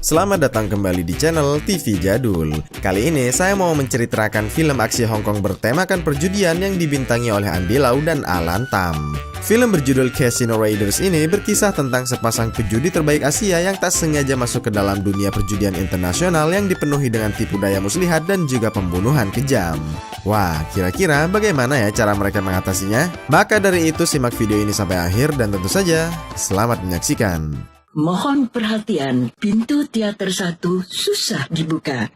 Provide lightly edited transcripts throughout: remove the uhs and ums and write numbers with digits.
Selamat datang kembali di channel TV Jadul. Kali ini saya mau menceritakan film aksi Hong Kong bertemakan perjudian yang dibintangi oleh Andy Lau dan Alan Tam. Film berjudul Casino Raiders ini berkisah tentang sepasang pejudi terbaik Asia yang tak sengaja masuk ke dalam dunia perjudian internasional yang dipenuhi dengan tipu daya muslihat dan juga pembunuhan kejam. Wah, kira-kira bagaimana ya cara mereka mengatasinya? Maka dari itu simak video ini sampai akhir dan tentu saja selamat menyaksikan. Mohon perhatian, pintu teater 1 susah dibuka.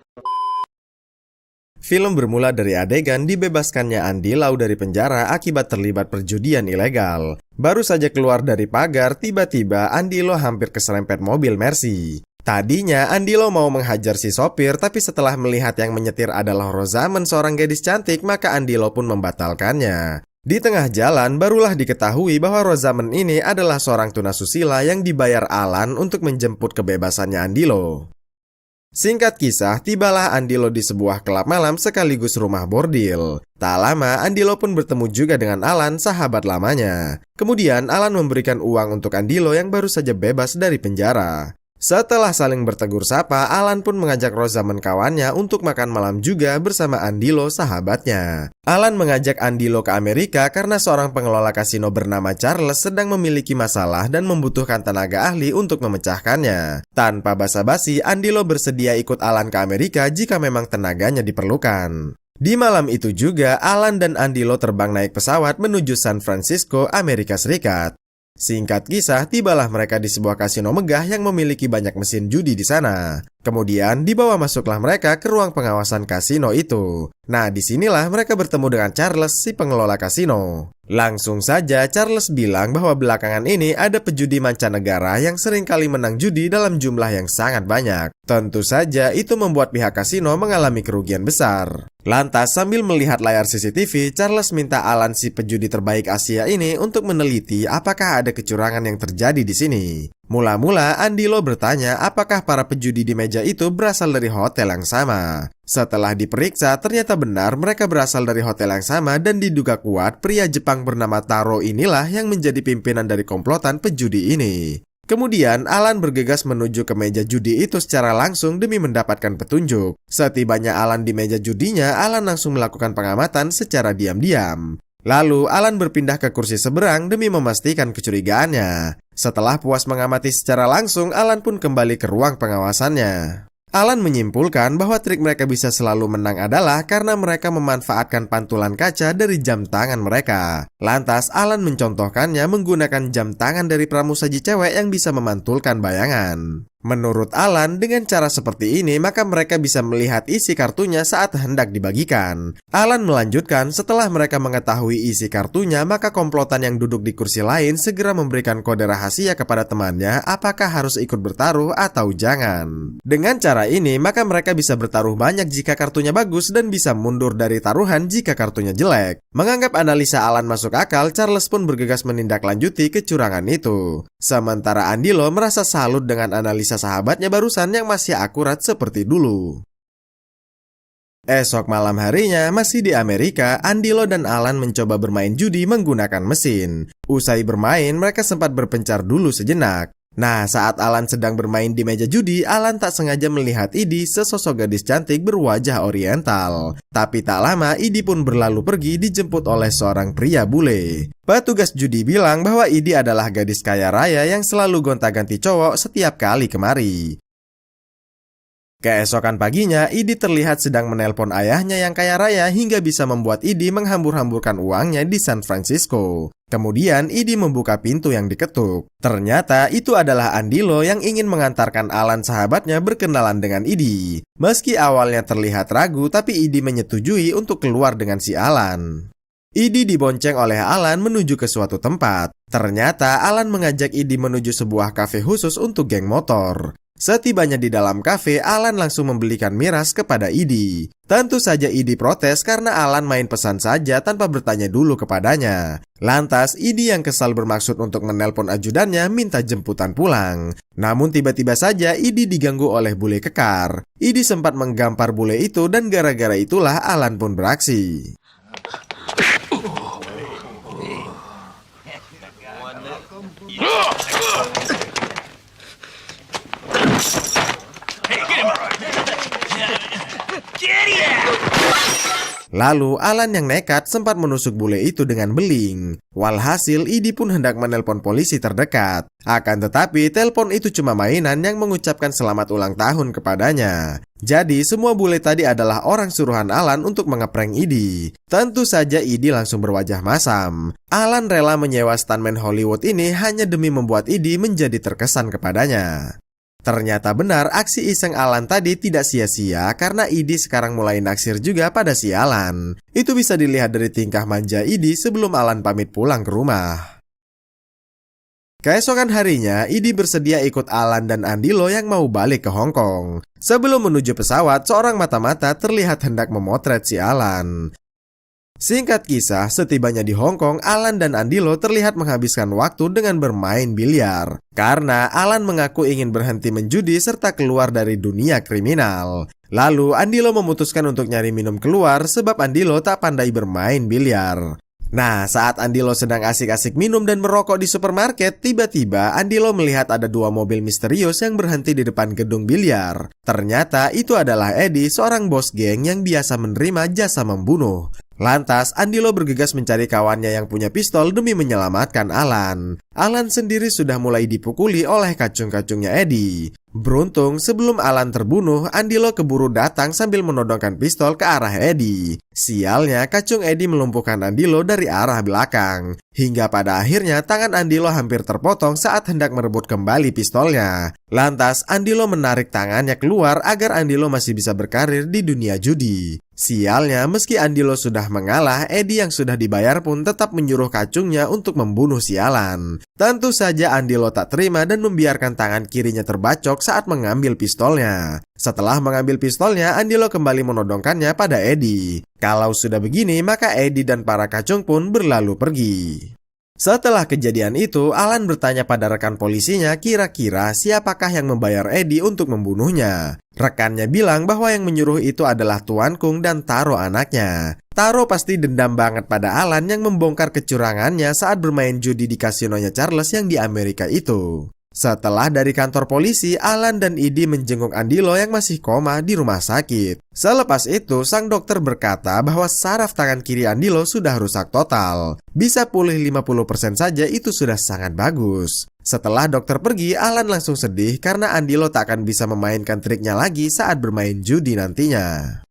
Film bermula dari adegan dibebaskannya Andy Lau dari penjara akibat terlibat perjudian ilegal. Baru saja keluar dari pagar, tiba-tiba Andy Lau hampir keserempet mobil Mercy. Tadinya Andy Lau mau menghajar si sopir, tapi setelah melihat yang menyetir adalah Rosamund, seorang gadis cantik, maka Andy Lau pun membatalkannya. Di tengah jalan, barulah diketahui bahwa Rosamund ini adalah seorang tunasusila yang dibayar Alan untuk menjemput kebebasannya Andy Lau. Singkat kisah, tibalah Andy Lau di sebuah klub malam sekaligus rumah bordil. Tak lama, Andy Lau pun bertemu juga dengan Alan, sahabat lamanya. Kemudian, Alan memberikan uang untuk Andy Lau yang baru saja bebas dari penjara. Setelah saling bertegur sapa, Alan pun mengajak Rosamund kawannya untuk makan malam juga bersama Andy Lau sahabatnya. Alan mengajak Andy Lau ke Amerika karena seorang pengelola kasino bernama Charles sedang memiliki masalah dan membutuhkan tenaga ahli untuk memecahkannya. Tanpa basa-basi, Andy Lau bersedia ikut Alan ke Amerika jika memang tenaganya diperlukan. Di malam itu juga, Alan dan Andy Lau terbang naik pesawat menuju San Francisco, Amerika Serikat. Singkat kisah, tibalah mereka di sebuah kasino megah yang memiliki banyak mesin judi di sana. Kemudian dibawa masuklah mereka ke ruang pengawasan kasino itu. Nah, disinilah mereka bertemu dengan Charles, si pengelola kasino. Langsung saja Charles bilang bahwa belakangan ini ada pejudi mancanegara yang seringkali menang judi dalam jumlah yang sangat banyak. Tentu saja itu membuat pihak kasino mengalami kerugian besar. Lantas sambil melihat layar CCTV, Charles minta Alan, si pejudi terbaik Asia ini, untuk meneliti apakah ada kecurangan yang terjadi di sini. Mula-mula Andy Lau bertanya apakah para pejudi di meja itu berasal dari hotel yang sama. Setelah diperiksa, ternyata benar mereka berasal dari hotel yang sama dan diduga kuat pria Jepang bernama Taro inilah yang menjadi pimpinan dari komplotan pejudi ini. Kemudian Alan bergegas menuju ke meja judi itu secara langsung demi mendapatkan petunjuk. Setibanya Alan di meja judinya, Alan langsung melakukan pengamatan secara diam-diam. Lalu Alan berpindah ke kursi seberang demi memastikan kecurigaannya. Setelah puas mengamati secara langsung, Alan pun kembali ke ruang pengawasannya. Alan menyimpulkan bahwa trik mereka bisa selalu menang adalah karena mereka memanfaatkan pantulan kaca dari jam tangan mereka. Lantas Alan mencontohkannya menggunakan jam tangan dari pramusaji cewek yang bisa memantulkan bayangan. Menurut Alan, dengan cara seperti ini maka mereka bisa melihat isi kartunya saat hendak dibagikan. Alan melanjutkan, setelah mereka mengetahui isi kartunya, maka komplotan yang duduk di kursi lain segera memberikan kode rahasia kepada temannya apakah harus ikut bertaruh atau jangan. Dengan cara ini, maka mereka bisa bertaruh banyak jika kartunya bagus dan bisa mundur dari taruhan jika kartunya jelek. Menganggap analisa Alan masuk akal, Charles pun bergegas menindaklanjuti kecurangan itu. Sementara Andy Lau merasa salut dengan analisa sahabatnya barusan yang masih akurat seperti dulu. Esok malam harinya, masih di Amerika, Andy Lau dan Alan mencoba bermain judi menggunakan mesin. Usai bermain, mereka sempat berpencar dulu sejenak. Nah, saat Alan sedang bermain di meja judi, Alan tak sengaja melihat Edie, sesosok gadis cantik berwajah oriental. Tapi tak lama, Edie pun berlalu pergi dijemput oleh seorang pria bule. Petugas judi bilang bahwa Edie adalah gadis kaya raya yang selalu gonta-ganti cowok setiap kali kemari. Keesokan paginya, Edie terlihat sedang menelpon ayahnya yang kaya raya hingga bisa membuat Edie menghambur-hamburkan uangnya di San Francisco. Kemudian Edie membuka pintu yang diketuk. Ternyata itu adalah Andy Lau yang ingin mengantarkan Alan, sahabatnya, berkenalan dengan Edie. Meski awalnya terlihat ragu, tapi Edie menyetujui untuk keluar dengan si Alan. Edie dibonceng oleh Alan menuju ke suatu tempat. Ternyata Alan mengajak Edie menuju sebuah kafe khusus untuk geng motor. Setibanya di dalam kafe, Alan langsung membelikan miras kepada Edie. Tentu saja Edie protes karena Alan main pesan saja tanpa bertanya dulu kepadanya. Lantas Edie yang kesal bermaksud untuk menelpon ajudannya minta jemputan pulang. Namun tiba-tiba saja Edie diganggu oleh bule kekar. Edie sempat menggampar bule itu dan gara-gara itulah Alan pun beraksi. Lalu Alan yang nekat sempat menusuk bule itu dengan beling. Walhasil Idi pun hendak menelpon polisi terdekat. Akan tetapi telepon itu cuma mainan yang mengucapkan selamat ulang tahun kepadanya. Jadi semua bule tadi adalah orang suruhan Alan untuk mengeprank Idi. Tentu saja Idi langsung berwajah masam. Alan rela menyewa stuntman Hollywood ini hanya demi membuat Idi menjadi terkesan kepadanya. Ternyata benar aksi iseng Alan tadi tidak sia-sia karena Idi sekarang mulai naksir juga pada si Alan. Itu bisa dilihat dari tingkah manja Idi sebelum Alan pamit pulang ke rumah. Keesokan harinya, Idi bersedia ikut Alan dan Andilo yang mau balik ke Hong Kong. Sebelum menuju pesawat, seorang mata-mata terlihat hendak memotret si Alan. Singkat kisah, setibanya di Hong Kong, Alan dan Andilo terlihat menghabiskan waktu dengan bermain biliar. Karena Alan mengaku ingin berhenti menjudi serta keluar dari dunia kriminal. Lalu Andilo memutuskan untuk nyari minum keluar sebab Andilo tak pandai bermain biliar. Nah, saat Andilo sedang asik-asik minum dan merokok di supermarket, tiba-tiba Andilo melihat ada dua mobil misterius yang berhenti di depan gedung biliar. Ternyata itu adalah Eddie, seorang bos geng yang biasa menerima jasa membunuh. Lantas, Andilo bergegas mencari kawannya yang punya pistol demi menyelamatkan Alan. Alan sendiri sudah mulai dipukuli oleh kacung-kacungnya Eddie. Beruntung, sebelum Alan terbunuh, Andilo keburu datang sambil menodongkan pistol ke arah Eddie. Sialnya, kacung Eddie melumpuhkan Andilo dari arah belakang. Hingga pada akhirnya, tangan Andilo hampir terpotong saat hendak merebut kembali pistolnya. Lantas, Andilo menarik tangannya keluar agar Andilo masih bisa berkarir di dunia judi. Sialnya, meski Andilo sudah mengalah, Eddie yang sudah dibayar pun tetap menyuruh kacungnya untuk membunuh si Alan. Tentu saja Andilo tak terima dan membiarkan tangan kirinya terbacok saat mengambil pistolnya. Setelah mengambil pistolnya, Andilo kembali menodongkannya pada Eddie. Kalau sudah begini, maka Eddie dan para kacung pun berlalu pergi. Setelah kejadian itu, Alan bertanya pada rekan polisinya kira-kira siapakah yang membayar Eddie untuk membunuhnya. Rekannya bilang bahwa yang menyuruh itu adalah Tuan Kung dan Taro anaknya. Taro pasti dendam banget pada Alan yang membongkar kecurangannya saat bermain judi di kasinonya Charles yang di Amerika itu. Setelah dari kantor polisi, Alan dan Idi menjenguk Andilo yang masih koma di rumah sakit. Selepas itu, sang dokter berkata bahwa saraf tangan kiri Andilo sudah rusak total. Bisa pulih 50% saja itu sudah sangat bagus. Setelah dokter pergi, Alan langsung sedih karena Andilo tak akan bisa memainkan triknya lagi saat bermain judi nantinya.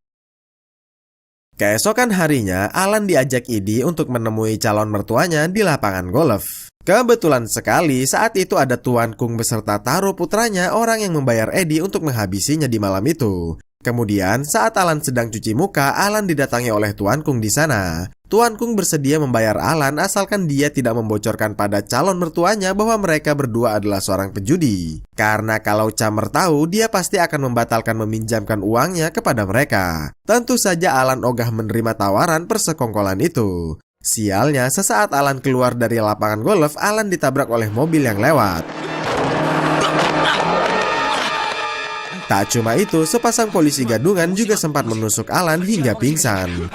Keesokan harinya, Alan diajak Idi untuk menemui calon mertuanya di lapangan golf. Kebetulan sekali saat itu ada Tuan Kung beserta Taro putranya, orang yang membayar Eddie untuk menghabisinya di malam itu. Kemudian saat Alan sedang cuci muka, Alan didatangi oleh Tuan Kung di sana. Tuan Kung bersedia membayar Alan asalkan dia tidak membocorkan pada calon mertuanya bahwa mereka berdua adalah seorang penjudi. Karena kalau Camer tahu, dia pasti akan membatalkan meminjamkan uangnya kepada mereka. Tentu saja Alan ogah menerima tawaran persekongkolan itu. Sialnya, sesaat Alan keluar dari lapangan golf, Alan ditabrak oleh mobil yang lewat. Tak cuma itu, sepasang polisi gadungan juga sempat menusuk Alan hingga pingsan.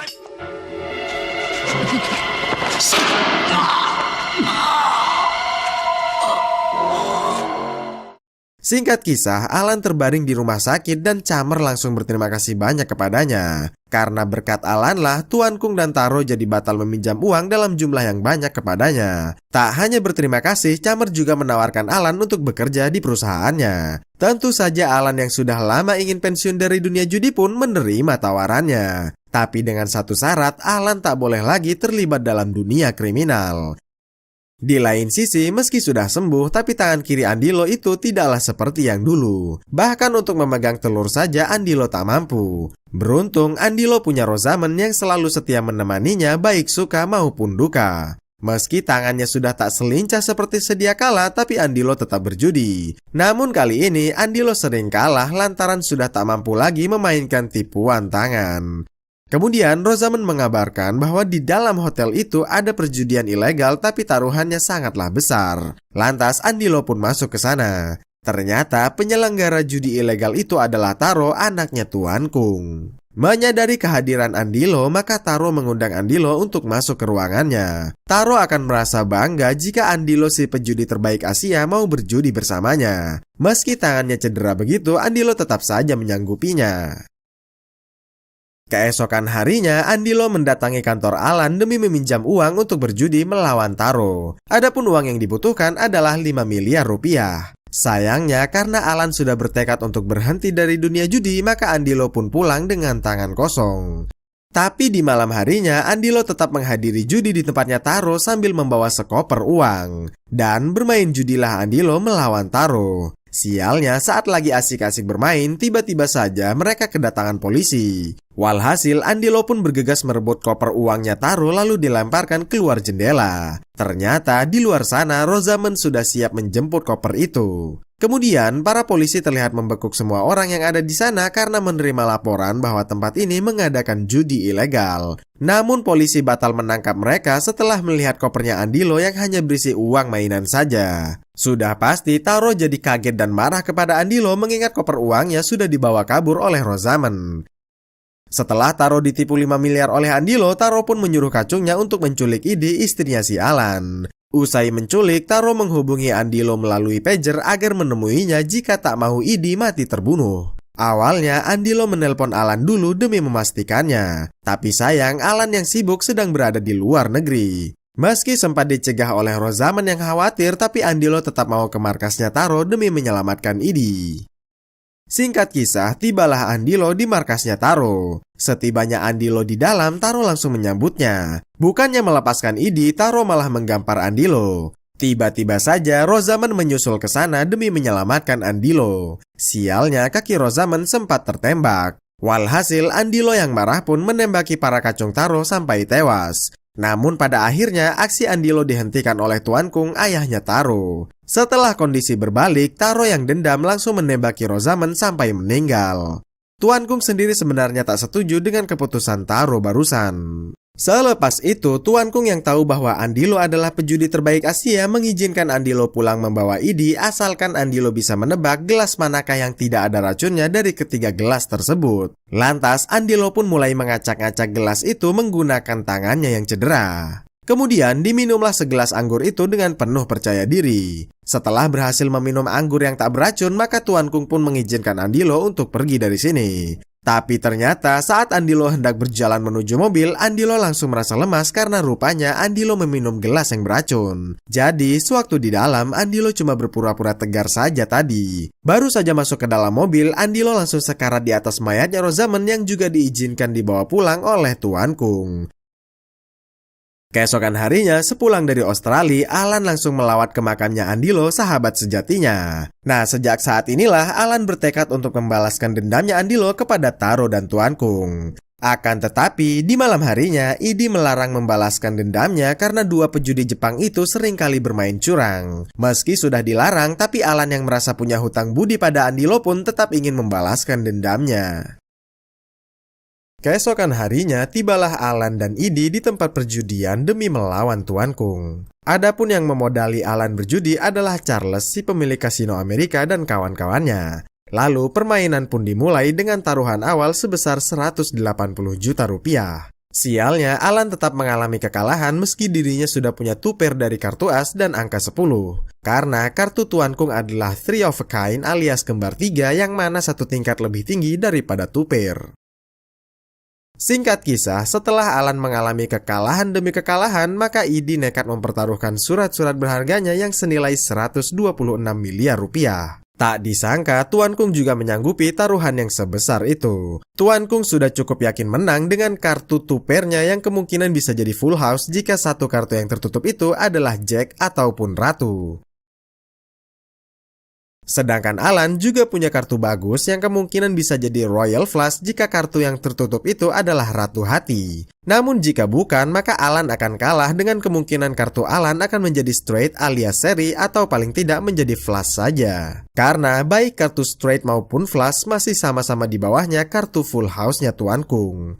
Singkat kisah, Alan terbaring di rumah sakit dan Camer langsung berterima kasih banyak kepadanya. Karena berkat Alan lah, Tuan Kung dan Taro jadi batal meminjam uang dalam jumlah yang banyak kepadanya. Tak hanya berterima kasih, Camer juga menawarkan Alan untuk bekerja di perusahaannya. Tentu saja Alan yang sudah lama ingin pensiun dari dunia judi pun menerima tawarannya. Tapi dengan satu syarat, Alan tak boleh lagi terlibat dalam dunia kriminal. Di lain sisi, meski sudah sembuh, tapi tangan kiri Andilo itu tidaklah seperti yang dulu. Bahkan untuk memegang telur saja Andilo tak mampu. Beruntung, Andilo punya Rosamund yang selalu setia menemaninya baik suka maupun duka. Meski tangannya sudah tak selincah seperti sedia kala, tapi Andilo tetap berjudi. Namun kali ini, Andilo sering kalah lantaran sudah tak mampu lagi memainkan tipuan tangan. Kemudian Rosamund mengabarkan bahwa di dalam hotel itu ada perjudian ilegal tapi taruhannya sangatlah besar. Lantas Andilo pun masuk ke sana. Ternyata penyelenggara judi ilegal itu adalah Taro, anaknya Tuan Kung. Menyadari kehadiran Andilo, maka Taro mengundang Andilo untuk masuk ke ruangannya. Taro akan merasa bangga jika Andilo si penjudi terbaik Asia mau berjudi bersamanya. Meski tangannya cedera begitu, Andilo tetap saja menyanggupinya. Keesokan harinya, Andilo mendatangi kantor Alan demi meminjam uang untuk berjudi melawan Taro. Adapun uang yang dibutuhkan adalah 5 miliar rupiah. Sayangnya, karena Alan sudah bertekad untuk berhenti dari dunia judi, maka Andilo pun pulang dengan tangan kosong. Tapi di malam harinya, Andilo tetap menghadiri judi di tempatnya Taro sambil membawa sekoper uang. Dan bermain judilah Andilo melawan Taro. Sialnya, saat lagi asik-asik bermain, tiba-tiba saja mereka kedatangan polisi. Walhasil, Andilo pun bergegas merebut koper uangnya Taro lalu dilemparkan keluar jendela. Ternyata di luar sana, Rosamund sudah siap menjemput koper itu. Kemudian, para polisi terlihat membekuk semua orang yang ada di sana karena menerima laporan bahwa tempat ini mengadakan judi ilegal. Namun polisi batal menangkap mereka setelah melihat kopernya Andilo yang hanya berisi uang mainan saja. Sudah pasti Taro jadi kaget dan marah kepada Andilo mengingat koper uangnya sudah dibawa kabur oleh Rosamund. Setelah Taro ditipu 5 miliar oleh Andilo, Taro pun menyuruh kacungnya untuk menculik Idi, istrinya si Alan. Usai menculik, Taro menghubungi Andilo melalui pager agar menemuinya jika tak mau Idi mati terbunuh. Awalnya, Andilo menelpon Alan dulu demi memastikannya. Tapi sayang, Alan yang sibuk sedang berada di luar negeri. Meski sempat dicegah oleh Rosamund yang khawatir, tapi Andilo tetap mau ke markasnya Taro demi menyelamatkan Idi. Singkat kisah, tibalah Andilo di markasnya Taro. Setibanya Andilo di dalam, Taro langsung menyambutnya. Bukannya melepaskan Idi, Taro malah menggampar Andilo. Tiba-tiba saja Rosamund menyusul ke sana demi menyelamatkan Andilo. Sialnya, kaki Rosamund sempat tertembak. Walhasil, Andilo yang marah pun menembaki para kacung Taro sampai tewas. Namun pada akhirnya aksi Andilo dihentikan oleh Tuan Kung, ayahnya Taro. Setelah kondisi berbalik, Taro yang dendam langsung menembaki Rosamund sampai meninggal. Tuan Kung sendiri sebenarnya tak setuju dengan keputusan Taro barusan. Selepas itu, Tuan Kung yang tahu bahwa Andilo adalah pejudi terbaik Asia mengizinkan Andilo pulang membawa Idi asalkan Andilo bisa menebak gelas manakah yang tidak ada racunnya dari ketiga gelas tersebut. Lantas, Andilo pun mulai mengacak-ngacak gelas itu menggunakan tangannya yang cedera. Kemudian diminumlah segelas anggur itu dengan penuh percaya diri. Setelah berhasil meminum anggur yang tak beracun, maka Tuan Kung pun mengizinkan Andilo untuk pergi dari sini. Tapi ternyata saat Andilo hendak berjalan menuju mobil, Andilo langsung merasa lemas karena rupanya Andilo meminum gelas yang beracun. Jadi, sewaktu di dalam, Andilo cuma berpura-pura tegar saja tadi. Baru saja masuk ke dalam mobil, Andilo langsung sekarat di atas mayatnya Rosamund yang juga diizinkan dibawa pulang oleh Tuan Kung. Keesokan harinya, sepulang dari Australia, Alan langsung melawat ke makamnya Andilo, sahabat sejatinya. Nah, sejak saat inilah Alan bertekad untuk membalaskan dendamnya Andilo kepada Taro dan Tuan Kung. Akan tetapi, di malam harinya, Idi melarang membalaskan dendamnya karena dua pejudi Jepang itu seringkali bermain curang. Meski sudah dilarang, tapi Alan yang merasa punya hutang budi pada Andilo pun tetap ingin membalaskan dendamnya. Keesokan harinya, tibalah Alan dan Idi di tempat perjudian demi melawan Tuan Kung. Adapun yang memodali Alan berjudi adalah Charles, si pemilik kasino Amerika dan kawan-kawannya. Lalu permainan pun dimulai dengan taruhan awal sebesar 180 juta rupiah. Sialnya, Alan tetap mengalami kekalahan meski dirinya sudah punya tuper dari kartu as dan angka 10. Karena kartu Tuan Kung adalah 3 of a kind alias kembar 3 yang mana satu tingkat lebih tinggi daripada tuper. Singkat kisah, setelah Alan mengalami kekalahan demi kekalahan, maka Idi nekat mempertaruhkan surat-surat berharganya yang senilai 126 miliar rupiah. Tak disangka, Tuan Kung juga menyanggupi taruhan yang sebesar itu. Tuan Kung sudah cukup yakin menang dengan kartu tupernya yang kemungkinan bisa jadi full house jika satu kartu yang tertutup itu adalah Jack ataupun Ratu. Sedangkan Alan juga punya kartu bagus yang kemungkinan bisa jadi Royal Flush jika kartu yang tertutup itu adalah Ratu Hati. Namun jika bukan, maka Alan akan kalah dengan kemungkinan kartu Alan akan menjadi straight alias seri atau paling tidak menjadi flush saja. Karena baik kartu straight maupun flush masih sama-sama di bawahnya kartu full house-nya Tuan Kung.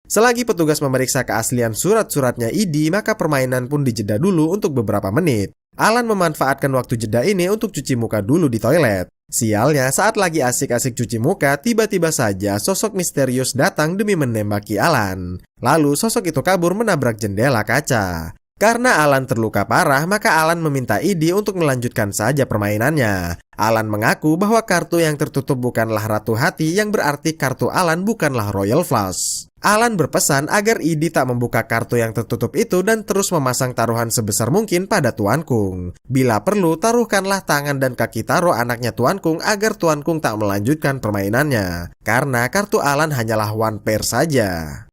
Selagi petugas memeriksa keaslian surat-suratnya Idi, maka permainan pun dijeda dulu untuk beberapa menit. Alan memanfaatkan waktu jeda ini untuk cuci muka dulu di toilet. Sialnya, saat lagi asik-asik cuci muka, tiba-tiba saja sosok misterius datang demi menembaki Alan. Lalu sosok itu kabur menabrak jendela kaca. Karena Alan terluka parah, maka Alan meminta Edie untuk melanjutkan saja permainannya. Alan mengaku bahwa kartu yang tertutup bukanlah Ratu Hati, yang berarti kartu Alan bukanlah Royal Flush. Alan berpesan agar Edie tak membuka kartu yang tertutup itu dan terus memasang taruhan sebesar mungkin pada Tuan Kung. Bila perlu, taruhkanlah tangan dan kaki Taro anaknya Tuan Kung agar Tuan Kung tak melanjutkan permainannya. Karena kartu Alan hanyalah one pair saja.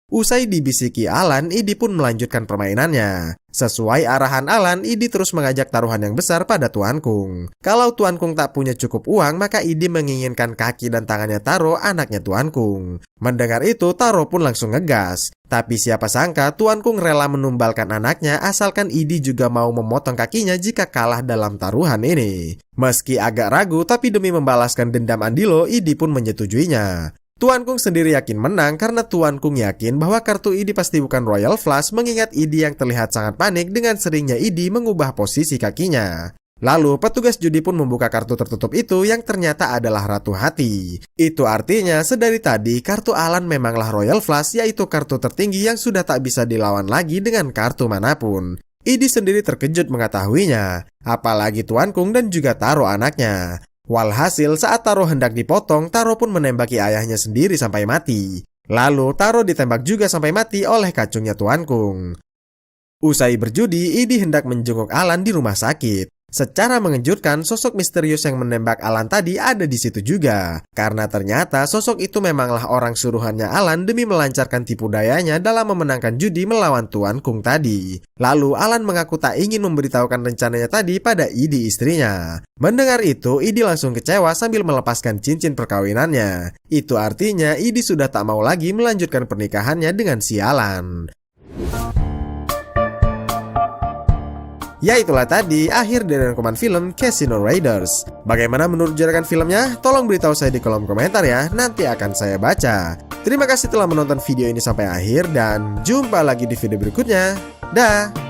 Usai dibisiki Alan, Edie pun melanjutkan permainannya. Sesuai arahan Alan, Edie terus mengajak taruhan yang besar pada Tuan Kung. Kalau Tuan Kung tak punya cukup uang, maka Edie menginginkan kaki dan tangannya Taro, anaknya Tuan Kung. Mendengar itu, Taro pun langsung ngegas. Tapi siapa sangka Tuan Kung rela menumbalkan anaknya asalkan Edie juga mau memotong kakinya jika kalah dalam taruhan ini. Meski agak ragu, tapi demi membalaskan dendam Andilo, Edie pun menyetujuinya. Tuan Kung sendiri yakin menang karena Tuan Kung yakin bahwa kartu Edie pasti bukan Royal Flush, mengingat Edie yang terlihat sangat panik dengan seringnya Edie mengubah posisi kakinya. Lalu petugas judi pun membuka kartu tertutup itu yang ternyata adalah Ratu Hati. Itu artinya sedari tadi kartu Alan memanglah Royal Flush, yaitu kartu tertinggi yang sudah tak bisa dilawan lagi dengan kartu manapun. Edie sendiri terkejut mengetahuinya, apalagi Tuan Kung dan juga Taro anaknya. Walhasil saat Taro hendak dipotong, Taro pun menembaki ayahnya sendiri sampai mati. Lalu Taro ditembak juga sampai mati oleh kacungnya Tuan Kung. Usai berjudi, Edie hendak menjenguk Alan di rumah sakit. Secara mengejutkan, sosok misterius yang menembak Alan tadi ada di situ juga. Karena ternyata sosok itu memanglah orang suruhannya Alan demi melancarkan tipu dayanya dalam memenangkan judi melawan Tuan Kung tadi. Lalu Alan mengaku tak ingin memberitahukan rencananya tadi pada Edie istrinya. Mendengar itu, Edie langsung kecewa sambil melepaskan cincin perkawinannya. Itu artinya Edie sudah tak mau lagi melanjutkan pernikahannya dengan si Alan. Ya itulah tadi akhir dari rangkuman film Casino Raiders. Bagaimana menurut juragan filmnya? Tolong beritahu saya di kolom komentar ya, nanti akan saya baca. Terima kasih telah menonton video ini sampai akhir dan jumpa lagi di video berikutnya. Dah.